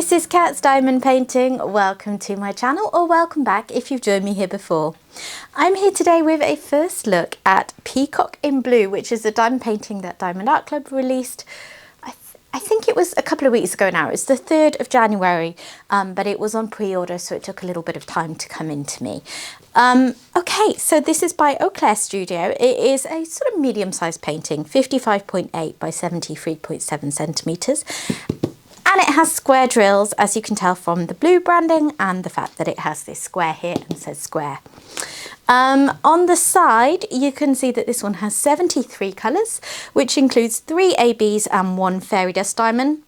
this is Cat's Diamond Painting. Welcome to my channel, or welcome back if you've joined me here before. I'm here today with a first look at Peacock in Blue, which is a diamond painting that Diamond Art Club released. I think it was a couple of weeks ago now. It's the 3rd of January, but it was on pre-order, so it took a little bit of time to come into me. Okay, so this is by Eau Claire Studio. It is a sort of medium-sized painting, 55.8 by 73.7 centimetres. And it has square drills, as you can tell from the blue branding and the fact that it has this square here and says square. On the side, you can see that this one has 73 colours, which includes 3 ABs and 1 fairy dust diamond.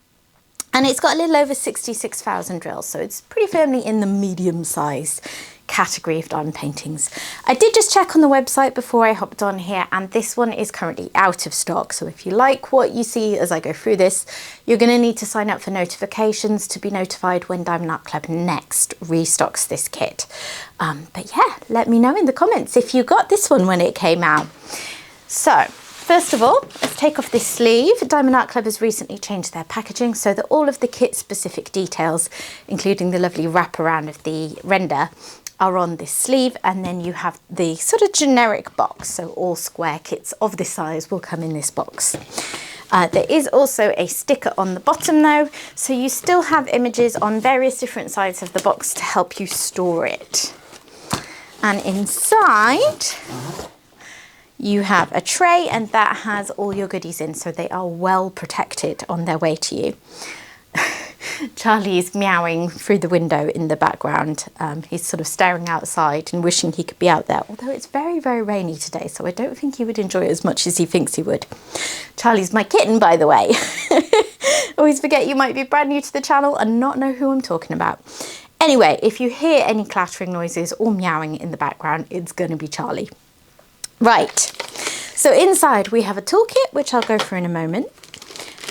And it's got a little over 66,000 drills, so it's pretty firmly in the medium-sized category of diamond paintings. I did just check on the website before I hopped on here, and this one is currently out of stock. So if you like what you see as I go through this, you're going to need to sign up for notifications to be notified when Diamond Art Club next restocks this kit. But yeah, let me know in the comments if you got this one when it came out. So first of all, let's take off this sleeve. Diamond Art Club has recently changed their packaging so that all of the kit specific details, including the lovely wraparound of the render, are on this sleeve, and then you have the sort of generic box, so all square kits of this size will come in this box. There is also a sticker on the bottom though, so you still have images on various different sides of the box to help you store it. And inside you have a tray, and that has all your goodies in, so they are well protected on their way to you. Charlie is meowing through the window in the background. He's sort of staring outside and wishing he could be out there, although it's very, very rainy today, so I don't think he would enjoy it as much as he thinks he would. Charlie's my kitten, by the way. Always forget you might be brand new to the channel and not know who I'm talking about. Anyway, if you hear any clattering noises or meowing in the background, it's going to be Charlie. Right, so inside we have a toolkit, which I'll go through in a moment.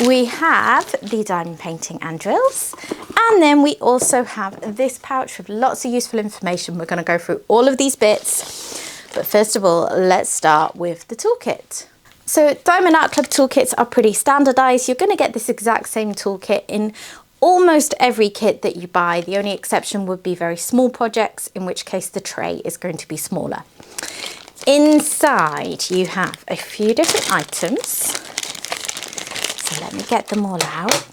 We have the diamond painting and drills, and then we also have this pouch with lots of useful information. We're going to go through all of these bits, but first of all, let's start with the toolkit. So Diamond Art Club toolkits are pretty standardized. You're going to get this exact same toolkit in almost every kit that you buy. The only exception would be very small projects, in which case the tray is going to be smaller. Inside you have a few different items. Let me get them all out.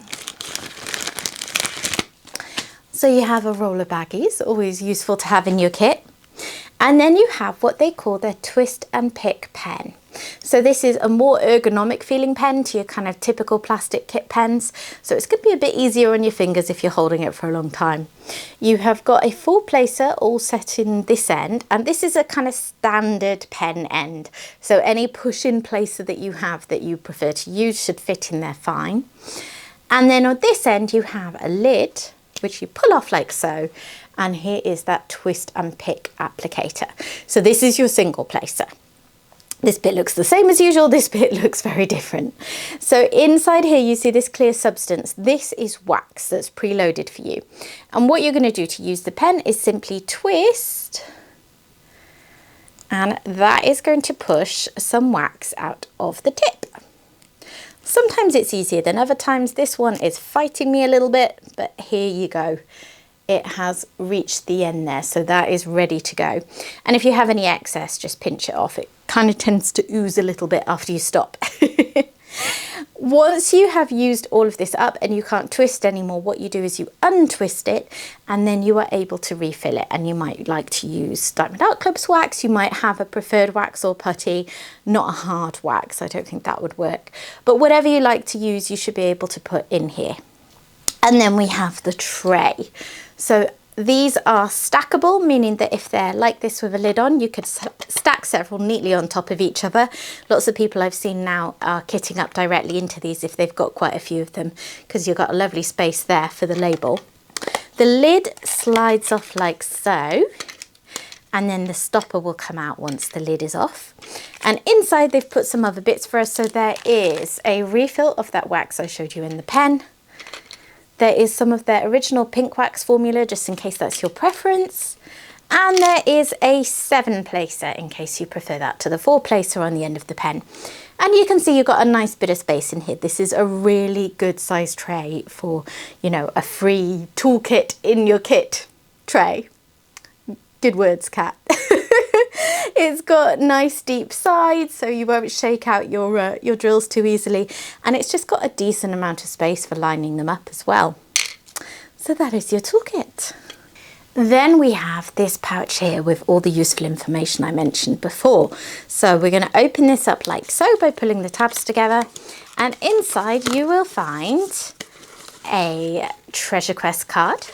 So you have a roller baggies, always useful to have in your kit. And then you have what they call their twist and pick pen. So this is a more ergonomic feeling pen to your kind of typical plastic kit pens. So it's going to be a bit easier on your fingers if you're holding it for a long time. You have got a full placer all set in this end, and this is a kind of standard pen end. So any push-in placer that you have that you prefer to use should fit in there fine. And then on this end you have a lid, which you pull off like so. And here is that twist and pick applicator. So this is your single placer. This bit looks the same as usual, this bit looks very different. So inside here you see this clear substance. This is wax that's preloaded for you. And what you're going to do to use the pen is simply twist, and that is going to push some wax out of the tip. Sometimes it's easier than other times. This one is fighting me a little bit, but here you go. It has reached the end there, so that is ready to go. And if you have any excess, just pinch it off. It kind of tends to ooze a little bit after you stop. Once you have used all of this up and you can't twist anymore, what you do is you untwist it, and then you are able to refill it. And you might like to use Diamond Art Club's wax. You might have a preferred wax or putty, not a hard wax. I don't think that would work. But whatever you like to use, you should be able to put in here. And then we have the tray. So these are stackable, meaning that if they're like this with a lid on, you could stack several neatly on top of each other. Lots of people I've seen now are kitting up directly into these if they've got quite a few of them, because you've got a lovely space there for the label. The lid slides off like so, and then the stopper will come out once the lid is off. And inside they've put some other bits for us. So there is a refill of that wax I showed you in the pen. There is some of their original pink wax formula, just in case that's your preference. And there is a 7 placer in case you prefer that to the 4 placer on the end of the pen. And you can see you've got a nice bit of space in here. This is a really good size tray for, you know, a free toolkit in your kit tray. Good words, Cat. It's got nice deep sides, so you won't shake out your drills too easily. And it's just got a decent amount of space for lining them up as well. So that is your toolkit. Then we have this pouch here with all the useful information I mentioned before. So we're going to open this up like so by pulling the tabs together. And inside you will find a treasure quest card,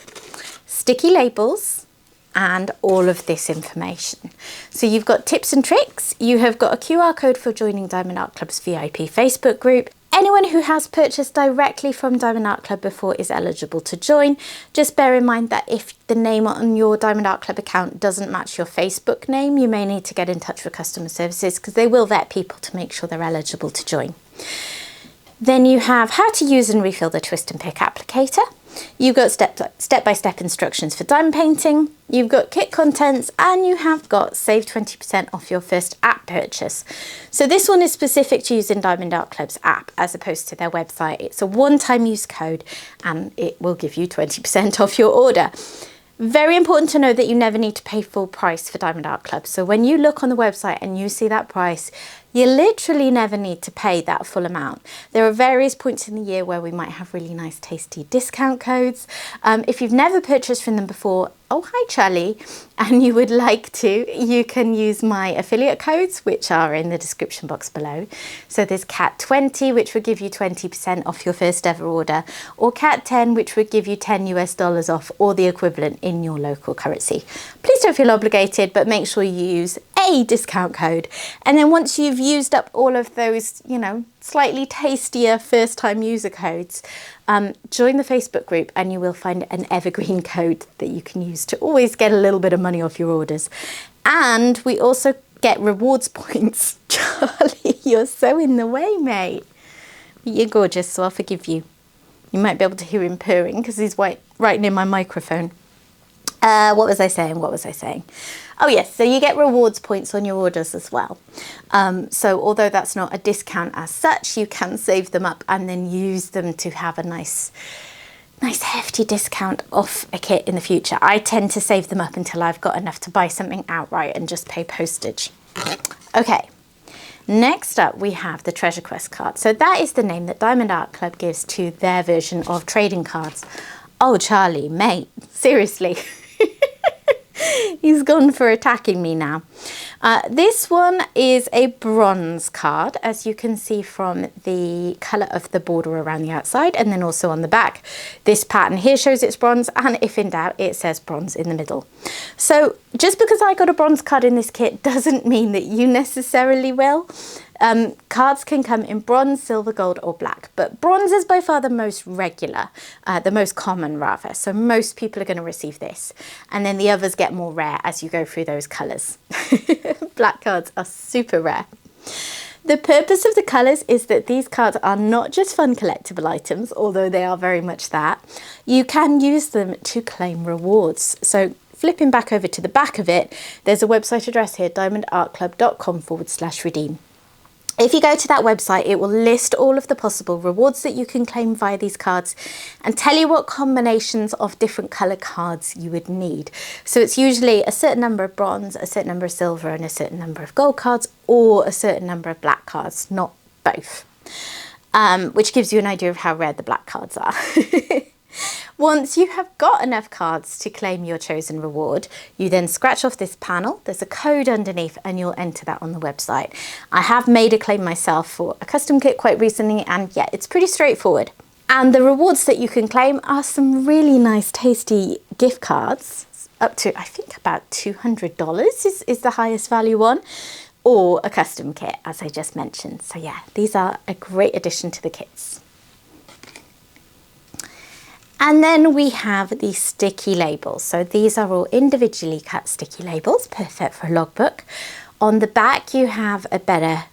sticky labels, and all of this information. So you've got tips and tricks. You have got a QR code for joining Diamond Art Club's VIP Facebook group. Anyone who has purchased directly from Diamond Art Club before is eligible to join. Just bear in mind that if the name on your Diamond Art Club account doesn't match your Facebook name, you may need to get in touch with customer services because they will vet people to make sure they're eligible to join. Then you have how to use and refill the twist and pick applicator. You've got step-by-step instructions for diamond painting. You've got kit contents, and you have got save 20% off your first app purchase. So this one is specific to using Diamond Art Club's app as opposed to their website. It's a one-time use code and it will give you 20% off your order. Very important to know that you never need to pay full price for Diamond Art Club. So when you look on the website and you see that price, you literally never need to pay that full amount. There are various points in the year where we might have really nice tasty discount codes. If you've never purchased from them before, oh hi Charlie, and you would like to, you can use my affiliate codes, which are in the description box below. So there's CAT20, which would give you 20% off your first ever order, or CAT10, which would give you $10 US off, or the equivalent in your local currency. Please don't feel obligated, but make sure you use a discount code. And then once you've used up all of those, you know, slightly tastier first time user codes, join the Facebook group and you will find an evergreen code that you can use to always get a little bit of money off your orders. And we also get rewards points. Charlie, you're so in the way, mate. You're gorgeous, so I'll forgive you. You might be able to hear him purring because he's right near my microphone. What was I saying? Oh yes, so you get rewards points on your orders as well. So although that's not a discount as such, you can save them up and then use them to have a nice hefty discount off a kit in the future. I tend to save them up until I've got enough to buy something outright and just pay postage. Okay, next up we have the Treasure Quest card. So that is the name that Diamond Art Club gives to their version of trading cards. Oh Charlie, mate, seriously. He's gone for attacking me now. This one is a bronze card, as you can see from the colour of the border around the outside and then also on the back. This pattern here shows it's bronze, and if in doubt, it says bronze in the middle. So just because I got a bronze card in this kit doesn't mean that you necessarily will. Cards can come in bronze, silver, gold or black, but bronze is by far the most regular, the most common rather, so most people are going to receive this, and then the others get more rare as you go through those colours. Black cards are super rare. The purpose of the colours is that these cards are not just fun collectible items, although they are very much that. You can use them to claim rewards. So flipping back over to the back of it, there's a website address here, diamondartclub.com/redeem. If you go to that website, it will list all of the possible rewards that you can claim via these cards and tell you what combinations of different colour cards you would need. So it's usually a certain number of bronze, a certain number of silver and a certain number of gold cards, or a certain number of black cards, not both, which gives you an idea of how rare the black cards are. Once you have got enough cards to claim your chosen reward, you then scratch off this panel. There's a code underneath and you'll enter that on the website. I have made a claim myself for a custom kit quite recently, and yeah, it's pretty straightforward. And the rewards that you can claim are some really nice tasty gift cards, up to I think about $200 is the highest value one, or a custom kit as I just mentioned. So yeah, these are a great addition to the kits. And then we have the sticky labels. So these are all individually cut sticky labels, perfect for a logbook. On the back you have a better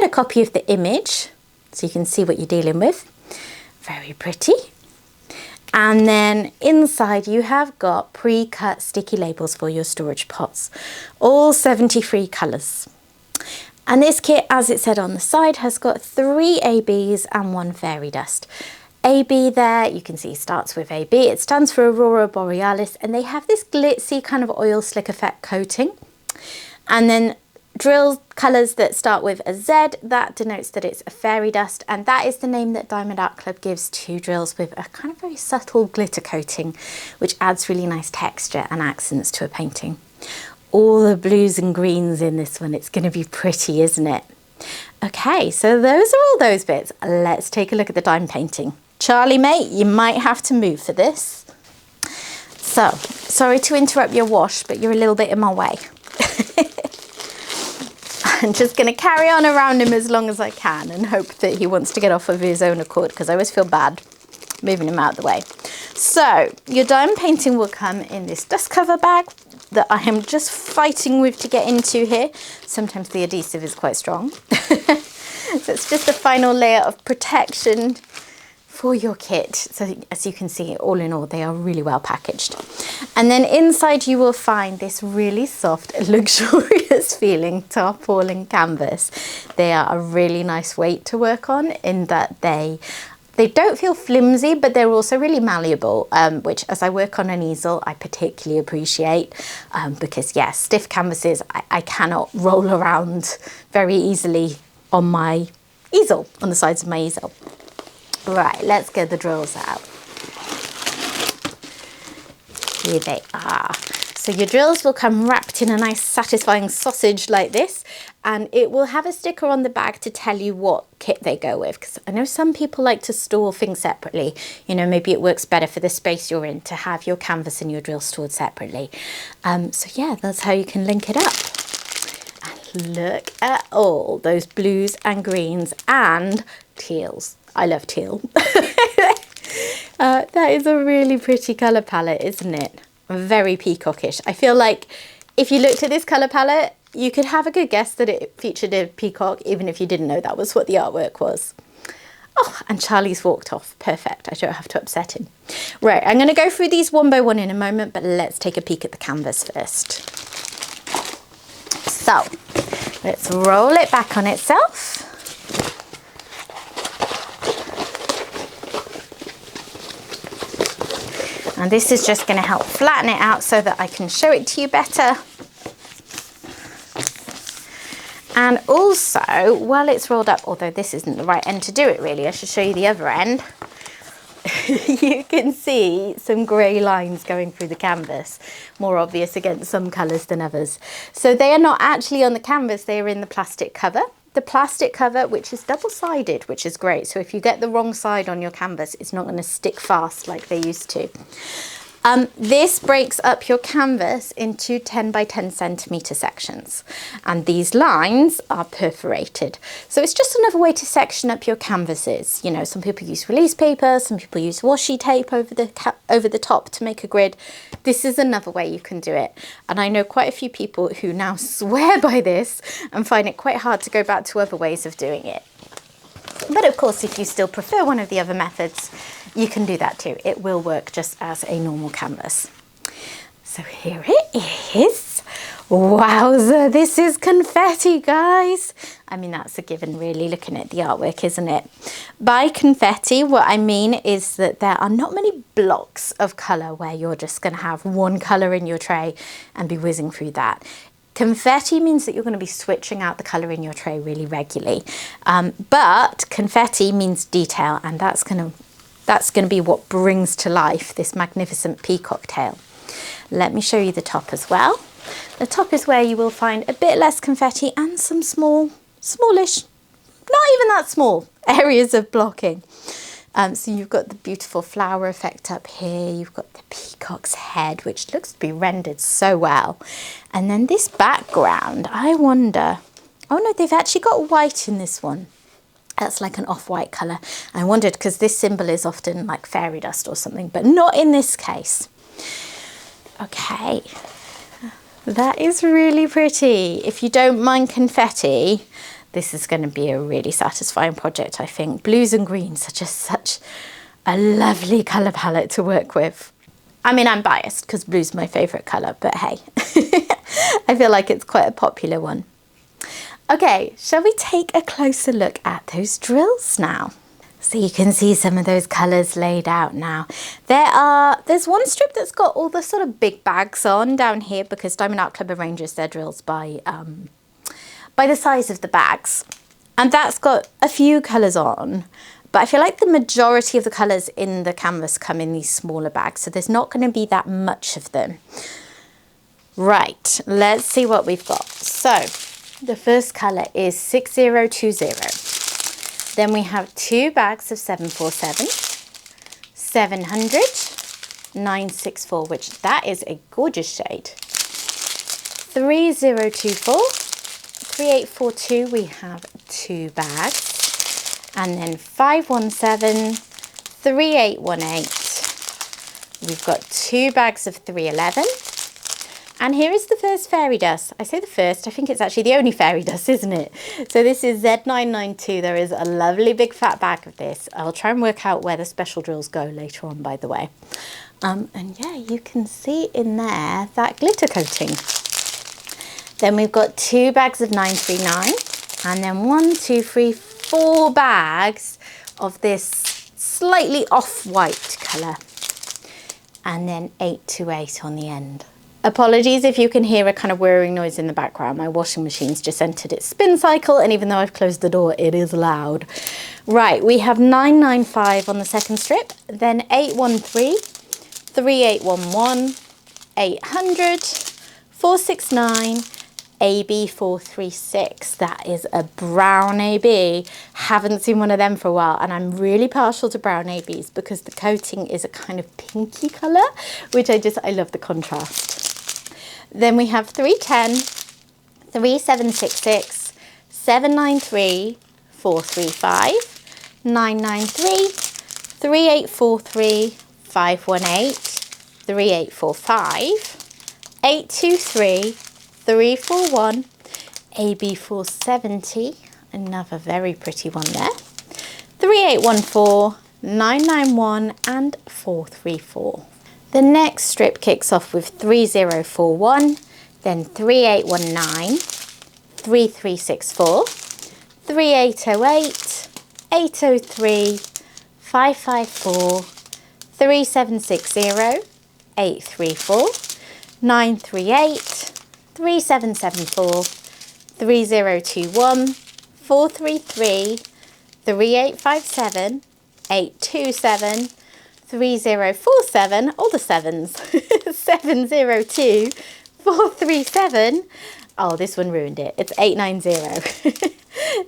copy of the image, so you can see what you're dealing with. Very pretty. And then inside you have got pre-cut sticky labels for your storage pots, all 73 colours. And this kit, as it said on the side, has got 3 ABs and 1 fairy dust. AB there, you can see starts with AB. It stands for Aurora Borealis, and they have this glitzy kind of oil slick effect coating. And then drill colours that start with a Z, that denotes that it's a fairy dust, and that is the name that Diamond Art Club gives to drills with a kind of very subtle glitter coating, which adds really nice texture and accents to a painting. All the blues and greens in this one, it's going to be pretty, isn't it? Okay, so those are all those bits. Let's take a look at the diamond painting. Charlie, mate, you might have to move for this. So, sorry to interrupt your wash, but you're a little bit in my way. I'm just going to carry on around him as long as I can and hope that he wants to get off of his own accord, because I always feel bad moving him out of the way. So, your diamond painting will come in this dust cover bag that I am just fighting with to get into here. Sometimes the adhesive is quite strong. So it's just a final layer of protection for your kit. So as you can see, all in all, they are really well packaged. And then inside you will find this really soft, luxurious feeling tarpaulin canvas. They are a really nice weight to work on in that they don't feel flimsy, but they're also really malleable, which as I work on an easel, I particularly appreciate because yes, stiff canvases, I cannot roll around very easily on my easel, on the sides of my easel. Right, let's get the drills out. Here they are. So your drills will come wrapped in a nice satisfying sausage like this, and it will have a sticker on the bag to tell you what kit they go with, because I know some people like to store things separately. You know, maybe it works better for the space you're in to have your canvas and your drill stored separately. So yeah, that's how you can link it up. And look at all those blues and greens and teals. I love teal. That is a really pretty colour palette, isn't it? Very peacockish. I feel like if you looked at this colour palette, you could have a good guess that it featured a peacock, even if you didn't know that was what the artwork was. Oh, and Charlie's walked off. Perfect. I don't have to upset him. Right, I'm going to go through these one by one in a moment, but let's take a peek at the canvas first. So, let's roll it back on itself. And this is just going to help flatten it out so that I can show it to you better. And also, while it's rolled up, although this isn't the right end to do it really, I should show you the other end. You can see some grey lines going through the canvas, more obvious against some colours than others. So they are not actually on the canvas, they are in the plastic cover. The plastic cover, which is double-sided, which is great. So if you get the wrong side on your canvas, it's not going to stick fast like they used to. This breaks up your canvas into 10 by 10 centimetre sections, and these lines are perforated. So it's just another way to section up your canvases. You know, some people use release paper, some people use washi tape over the top to make a grid. This is another way you can do it. And I know quite a few people who now swear by this and find it quite hard to go back to other ways of doing it. But of course, if you still prefer one of the other methods, you can do that too. It will work just as a normal canvas. So here it is. Wowza, this is confetti, guys. I mean, that's a given really, looking at the artwork, isn't it? By confetti, what I mean is that there are not many blocks of colour where you're just going to have one colour in your tray and be whizzing through that. Confetti means that you're going to be switching out the colour in your tray really regularly. But confetti means detail, and that's going to be what brings to life this magnificent peacock tail. Let me show you the top as well. The top is where you will find a bit less confetti and some smallish, not even that small, areas of blocking. So you've got the beautiful flower effect up here. You've got the peacock's head, which looks to be rendered so well. And then this background, I wonder, oh no, they've actually got white in this one. That's like an off-white colour. I wondered, because this symbol is often like fairy dust or something, but not in this case. Okay, that is really pretty. If you don't mind confetti, this is going to be a really satisfying project, I think. Blues and greens are just such a lovely colour palette to work with. I mean, I'm biased because blue's my favourite colour, but hey, I feel like it's quite a popular one. Okay, shall we take a closer look at those drills now? So you can see some of those colours laid out now. There's one strip that's got all the sort of big bags on down here because Diamond Art Club arranges their drills by the size of the bags. And that's got a few colours on, but I feel like the majority of the colours in the canvas come in these smaller bags, so there's not going to be that much of them. Right, let's see what we've got. So the first colour is 6020. Then we have 2 bags of 747, 700, 964, which that is a gorgeous shade. 3024, 3842, we have 2 bags. And then 517, 3818, we've got 2 bags of 311. And here is the first fairy dust. I say the first, I think it's actually the only fairy dust, isn't it? So this is Z992. There is a lovely big fat bag of this. I'll try and work out where the special drills go later on, by the way. And yeah, you can see in there that glitter coating. Then we've got 2 bags of 939. And then 4 bags of this slightly off-white colour. And then 828 on the end. Apologies if you can hear a kind of whirring noise in the background. My washing machine's just entered its spin cycle, and even though I've closed the door, it is loud. Right, we have 995 on the second strip, then 813, 3811, 800, 469, AB436. That is a brown AB. Haven't seen one of them for a while, and I'm really partial to brown ABs because the coating is a kind of pinky colour, which I love the contrast. Then we have 310, 3766, 793, 435, 993, 3843, 518, 3845, 823, 341, AB470, another very pretty one there, 3814, 991 and 434. The next strip kicks off with 3041, then 3819, 3364, 3808, 803, 554, 3760, 834, 938, 3774, 3021, 433, 3857, 827, 3047, all the sevens, 702, 437, oh this one ruined it, it's 890,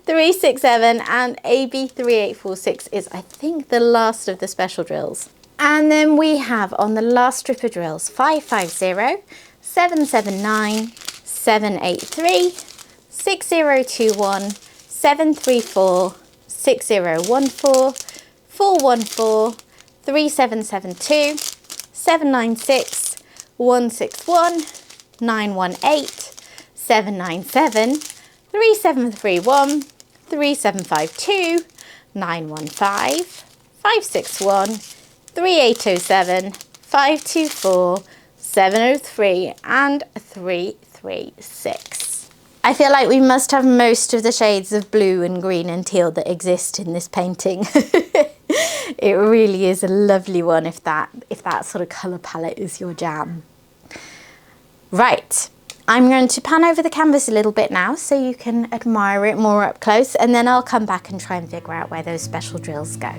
367 and AB3846 is I think the last of the special drills. And then we have on the last strip of drills 550, 779, 783, 6021, 734, 6014, 414, 3772, 796, 161, 918, 797, 3731, 3752, 915, 561, 3807, 524, 703 and 336. I feel like we must have most of the shades of blue and green and teal that exist in this painting. It really is a lovely one if that sort of colour palette is your jam. Right, I'm going to pan over the canvas a little bit now so you can admire it more up close, and then I'll come back and try and figure out where those special drills go.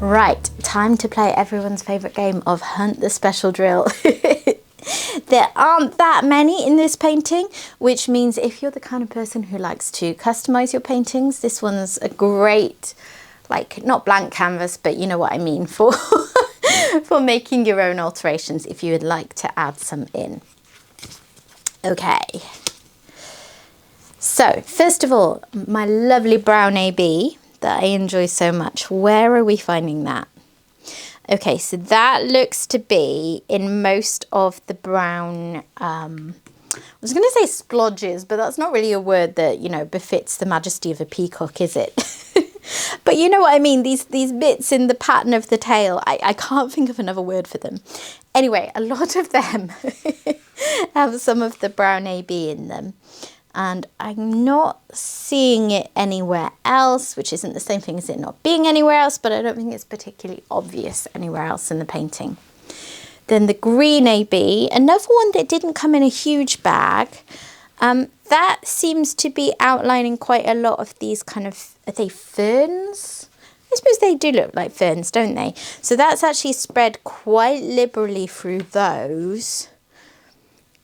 Right, time to play everyone's favourite game of Hunt the Special Drill. There aren't that many in this painting, which means if you're the kind of person who likes to customize your paintings, this one's a great, like, not blank canvas, but you know what I mean, for for making your own alterations if you would like to add some in. Okay. So, first of all, my lovely brown AB that I enjoy so much. Where are we finding that? Okay, so that looks to be in most of the brown, I was going to say splodges, but that's not really a word that, you know, befits the majesty of a peacock, is it? But you know what I mean, these bits in the pattern of the tail, I can't think of another word for them. Anyway, a lot of them have some of the brown AB in them. And I'm not seeing it anywhere else, which isn't the same thing as it not being anywhere else, but I don't think it's particularly obvious anywhere else in the painting. Then the green AB, another one that didn't come in a huge bag. That seems to be outlining quite a lot of these kind of, are they ferns? I suppose they do look like ferns, don't they? So that's actually spread quite liberally through those.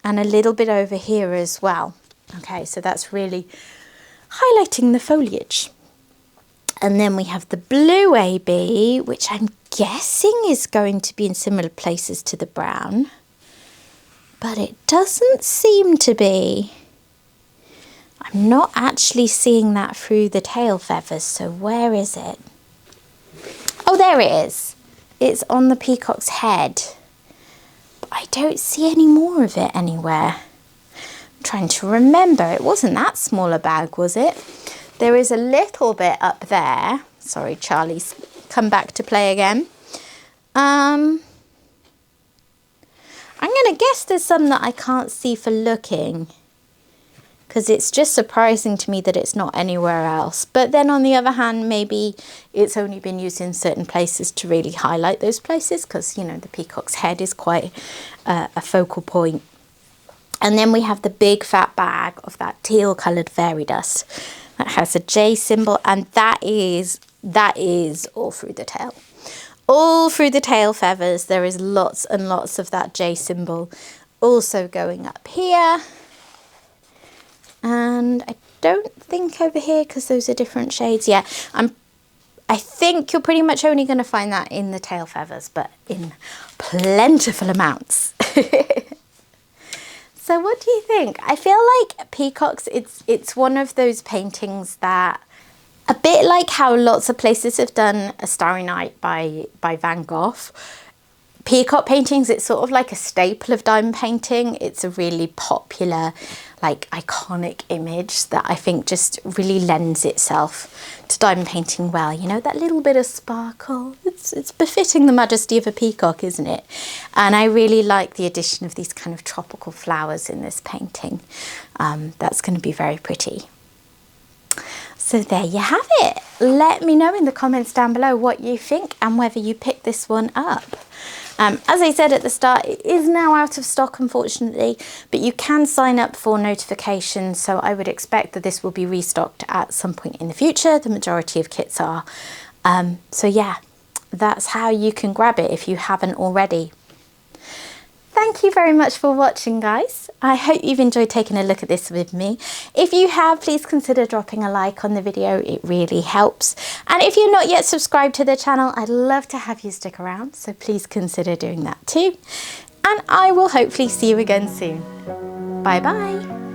And a little bit over here as well. Okay, so that's really highlighting the foliage. And then we have the blue AB, which I'm guessing is going to be in similar places to the brown. But it doesn't seem to be. I'm not actually seeing that through the tail feathers, so where is it? Oh, there it is. It's on the peacock's head. But I don't see any more of it anywhere. I'm trying to remember. It wasn't that small a bag, was it? There is a little bit up there. Sorry, Charlie's come back to play again. I'm going to guess there's some that I can't see for looking, because it's just surprising to me that it's not anywhere else. But then on the other hand, maybe it's only been used in certain places to really highlight those places, because, you know, the peacock's head is quite a focal point. And then we have the big fat bag of that teal coloured fairy dust that has a J symbol, and that is all through the tail. All through the tail feathers, there is lots and lots of that J symbol also going up here. And I don't think over here, because those are different shades. Yeah, I think you're pretty much only going to find that in the tail feathers, but in plentiful amounts. So what do you think? I feel like Peacocks, it's one of those paintings that, a bit like how lots of places have done A Starry Night by Van Gogh, Peacock paintings, it's sort of like a staple of diamond painting. It's a really popular, like, iconic image that I think just really lends itself to diamond painting well. You know, that little bit of sparkle. It's befitting the majesty of a peacock, isn't it? And I really like the addition of these kind of tropical flowers in this painting. That's going to be very pretty. So there you have it. Let me know in the comments down below what you think and whether you picked this one up. As I said at the start, it is now out of stock, unfortunately, but you can sign up for notifications, so I would expect that this will be restocked at some point in the future. The majority of kits are. So yeah, that's how you can grab it if you haven't already. Thank you very much for watching, guys. I hope you've enjoyed taking a look at this with me. If you have, please consider dropping a like on the video. It really helps. And if you're not yet subscribed to the channel, I'd love to have you stick around, so please consider doing that too. And I will hopefully see you again soon. Bye bye.